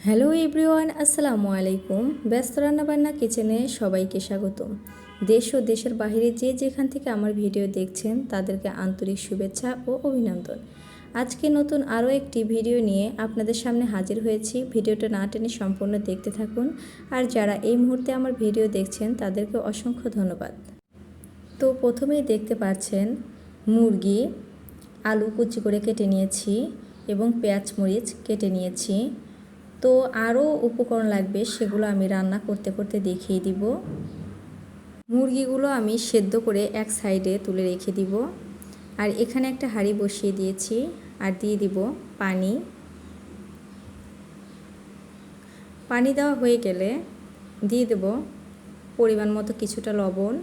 Hello everyone, আসসালামু আলাইকুম। ব্যস্ত রান্নাবান্না কিচেনে সবাইকে স্বাগতম। দেশ ও দেশের বাইরে যে যেখান থেকে আমার ভিডিও দেখছেন তাদেরকে আন্তরিক শুভেচ্ছা ও অভিনন্দন। আজকে নতুন আরও একটি ভিডিও নিয়ে আপনাদের সামনে হাজির হয়েছি। ভিডিওটা না টেনে সম্পূর্ণ দেখতে থাকুন। আর যারা এই মুহূর্তে আমার ভিডিও দেখছেন তাদেরকে অসংখ্য ধন্যবাদ। তো প্রথমেই দেখতে পাচ্ছেন মুরগি, আলু কুচি করে কেটে নিয়েছি এবং পেঁয়াজ মরিচ কেটে নিয়েছি। তো আরও উপকরণ লাগবে, সেগুলো আমি রান্না করতে করতে দেখিয়ে দিব। মুরগিগুলো আমি সেদ্ধ করে এক সাইডে তুলে রেখে দিব। আর এখানে একটা হাঁড়ি বসিয়ে দিয়েছি আর দিয়ে দিব পানি। পানি দেওয়া হয়ে গেলে দিয়ে দেব পরিমাণ মতো কিছুটা লবণ,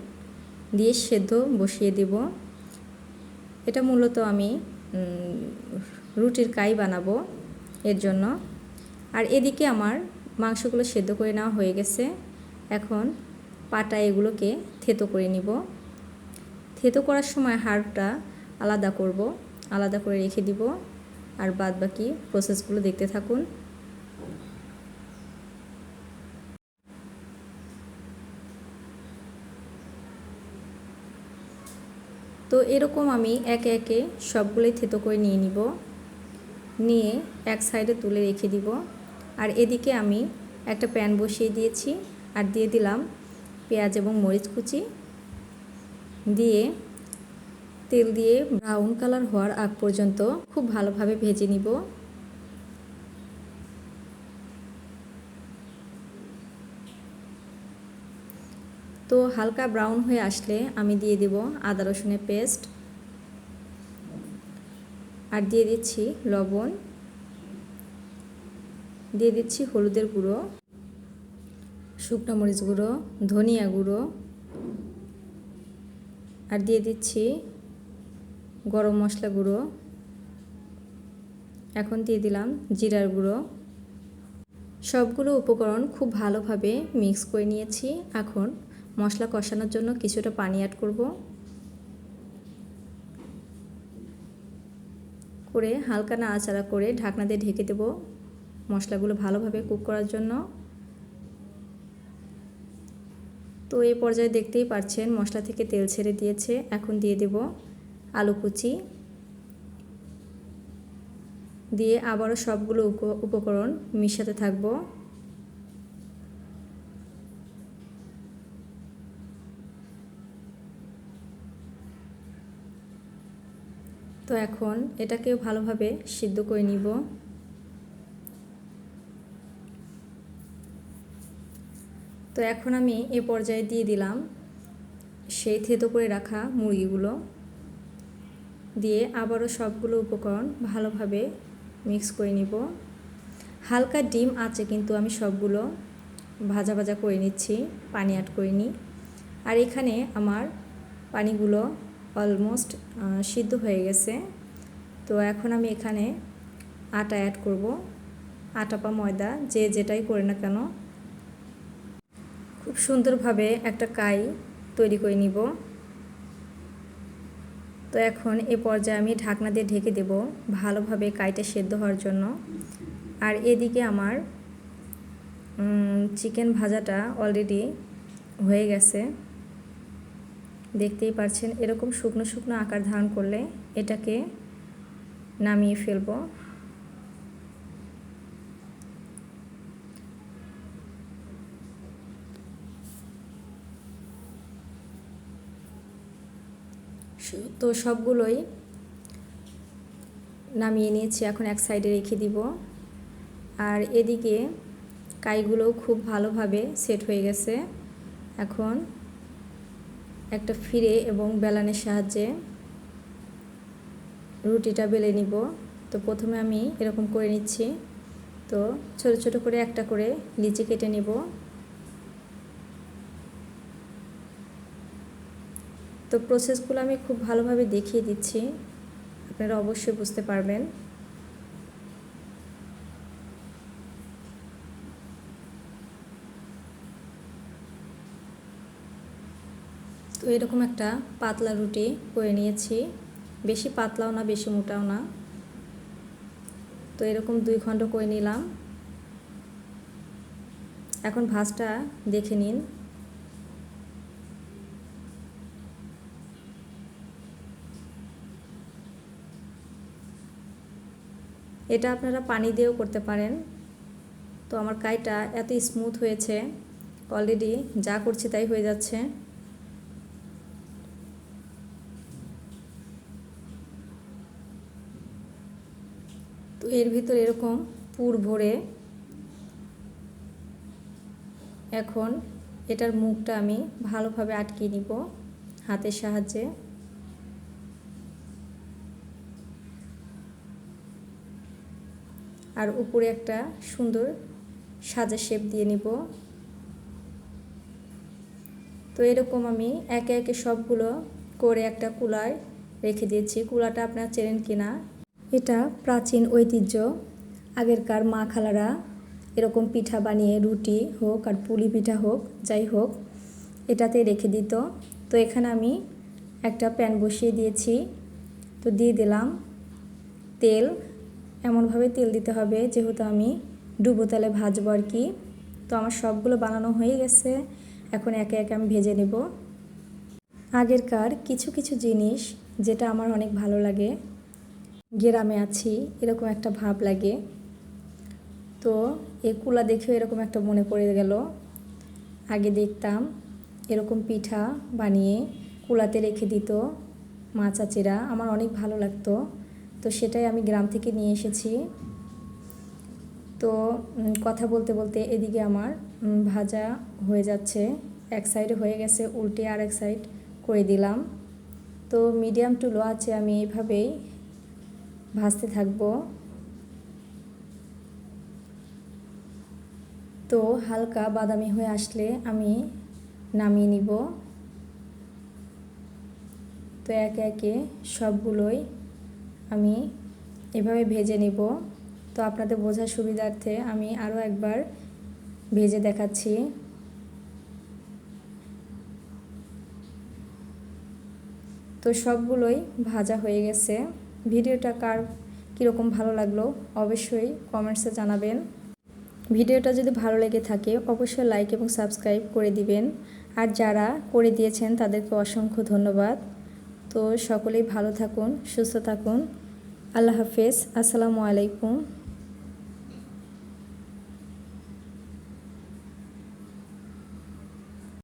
দিয়ে সেদ্ধ বসিয়ে দেব। এটা মূলত আমি রুটির কাই বানাবো এর জন্য। আর এদিকে আমার মাংসগুলো সেদ্ধ করে নেওয়া হয়ে গেছে। এখন পাটা এগুলোকে থেতো করে নিব। থেতো করার সময় হাড়টা আলাদা করব, আলাদা করে রেখে দিব। আর বাদ বাকি প্রসেসগুলো দেখতে থাকুন। তো এরকম আমি একে একে সবগুলোই থেতো করে নিয়ে নিব, নিয়ে এক সাইডে তুলে রেখে দিব। আর এদিকে আমি একটা প্যান বসিয়ে দিয়েছি আর দিয়ে দিলাম পেঁয়াজ এবং মরিচ কুচি, দিয়ে তেল দিয়ে ব্রাউন কালার হওয়ার আগ পর্যন্ত খুব ভালোভাবে ভেজে নিব। তো হালকা ব্রাউন হয়ে আসলে আমি দিয়ে দেব আদা রসুনের পেস্ট, আর দিয়ে দিচ্ছি লবণ, দিয়ে দিচ্ছি হলুদের গুঁড়ো, শুকনো মরিচ গুঁড়ো, ধনিয়া গুঁড়ো, আর দিয়ে দিচ্ছি গরম মশলা গুঁড়ো। এখন দিয়ে দিলাম জিরার গুঁড়ো। সবগুলো উপকরণ খুব ভালোভাবে মিক্স করে নিয়েছি। এখন মশলা কষানোর জন্য কিছুটা পানি অ্যাড করব, করে হালকা নাড়াচাড়া করে ঢাকনা দিয়ে ঢেকে দেব মশলাগুলো ভালোভাবে কুক করার জন্য। তো এই পর্যায়ে দেখতেই পাচ্ছেন মশলা থেকে তেল ছেড়ে দিয়েছে। এখন দিয়ে দেব আলু কুচি, দিয়ে আবারও সবগুলো উপকরণ মিশাতে থাকব। তো এখন এটাকে ভালোভাবে সিদ্ধ করে নিব। তো এখন আমি এ পর্যায়ে দিয়ে দিলাম সেই থেতো করে রাখা মুরগিগুলো, দিয়ে আবারও সবগুলো উপকরণ ভালোভাবে মিক্স করে নিব। হালকা ডিম আছে কিন্তু আমি সবগুলো ভাজা ভাজা করে নিচ্ছি, পানি অ্যাড করিনি। আর এখানে আমার পানিগুলো অলমোস্ট সিদ্ধ হয়ে গেছে। তো এখন আমি এখানে আটা অ্যাড করব, আটা বা ময়দা যে যেটাই করে না কেন। খুব সুন্দরভাবে একটা কাই তৈরি করে নিব। তো এখন এ পর্যায়ে আমি ঢাকনা দিয়ে ঢেকে দেব ভালোভাবে কাইটা সেদ্ধ হওয়ার জন্য। আর এদিকে আমার চিকেন ভাজাটা অলরেডি হয়ে গেছে, দেখতেই পাচ্ছেন। এরকম শুকনো শুকনো আকার ধারণ করলে এটাকে নামিয়ে ফেলব। তো সবগুলোই নামিয়ে নিয়েছি, এখন এক সাইডে রেখে দিব। আর এদিকে কাইগুলো খুব ভালোভাবে সেট হয়ে গেছে। এখন একটা ফিরে এবং বেলানের সাহায্যে রুটিটা বেলে নিব। তো প্রথমে আমি এরকম করে নিচ্ছি। তো ছোট ছোট করে একটা করে লিচি কেটে নেব। তো প্রসেসগুলো আমি খুব ভালোভাবে দেখিয়ে দিচ্ছি, আপনারা অবশ্যই বুঝতে পারবেন। তো এরকম একটা পাতলা রুটি করে নিয়েছি, বেশি পাতলাও না বেশি মোটাও না। তো এরকম 2 খণ্ড করে নিলাম। এখন ভাঁজটা দেখে নিন। এটা আপনারা পানি দিয়েও করতে পারেন। তো আমার কাইটা এত স্মুথ হয়েছে, অলরেডি যা করছি তাই হয়ে যাচ্ছে। তো এর ভিতর এরকম পুর ভরে এখন এটার মুখটা আমি ভালোভাবে আটকে নিব হাতের সাহায্যে। আর উপরে একটা সুন্দর সাজা শেপ দিয়ে নিব। তো এরকম আমি একে একে সবগুলো করে একটা কুলায় রেখে দিয়েছি। কুলাটা আপনারা চেনেন কিনা, এটা প্রাচীন ঐতিহ্য। আগেরকার মা খালারা এরকম পিঠা বানিয়ে, রুটি হোক আর পুলি পিঠা হোক যাই হোক, এটাতে রেখে দিত। তো এখানে আমি একটা প্যান বসিয়ে দিয়েছি। তো দিয়ে দিলাম তেল। এমনভাবে তেল দিতে হবে যেহেতু আমি ডুবো তেলে ভাজবো আর কি। তো আমার সবগুলো বানানো হয়ে গেছে, এখন একে একে আমি ভেজে নেব। আগেরকার কিছু কিছু জিনিস যেটা আমার অনেক ভালো লাগে, গ্রামে আছি এরকম একটা ভাব লাগে। তো এই কুলা দেখেও এরকম একটা মনে পড়ে গেল। আগে দেখতাম এরকম পিঠা বানিয়ে কুলাতে রেখে দিত মা চাচিরা, আমার অনেক ভালো লাগতো। তো সেটাই আমি গ্রাম থেকে নিয়ে এসেছি। তো কথা বলতে বলতে এদিকে আমার ভাজা হয়ে যাচ্ছে, এক সাইড হয়ে গেছে, উল্টে আর এক সাইড করে দিলাম। তো মিডিয়াম টু লো আছে আমি এইভাবেই ভাজতে থাকবো। তো হালকা বাদামি হয়ে আসলে আমি নামিয়ে নিব। তো একে একে সবগুলোই আমি এভাবে ভেজে নিব। তো আপনাদের বোঝার সুবিধার্থে আমি আরও একবার ভেজে দেখাচ্ছি। তো সবগুলোই ভাজা হয়ে গেছে। ভিডিওটা কার কীরকম ভালো লাগলো অবশ্যই কমেন্টসে জানাবেন। ভিডিওটা যদি ভালো লেগে থাকে অবশ্যই লাইক এবং সাবস্ক্রাইব করে দিবেন। আর যারা করে দিয়েছেন তাদেরকে অসংখ্য ধন্যবাদ। তো সকলেই ভালো থাকুন, সুস্থ থাকুন। আল্লাহ হাফেজ। আসসালামু আলাইকুম।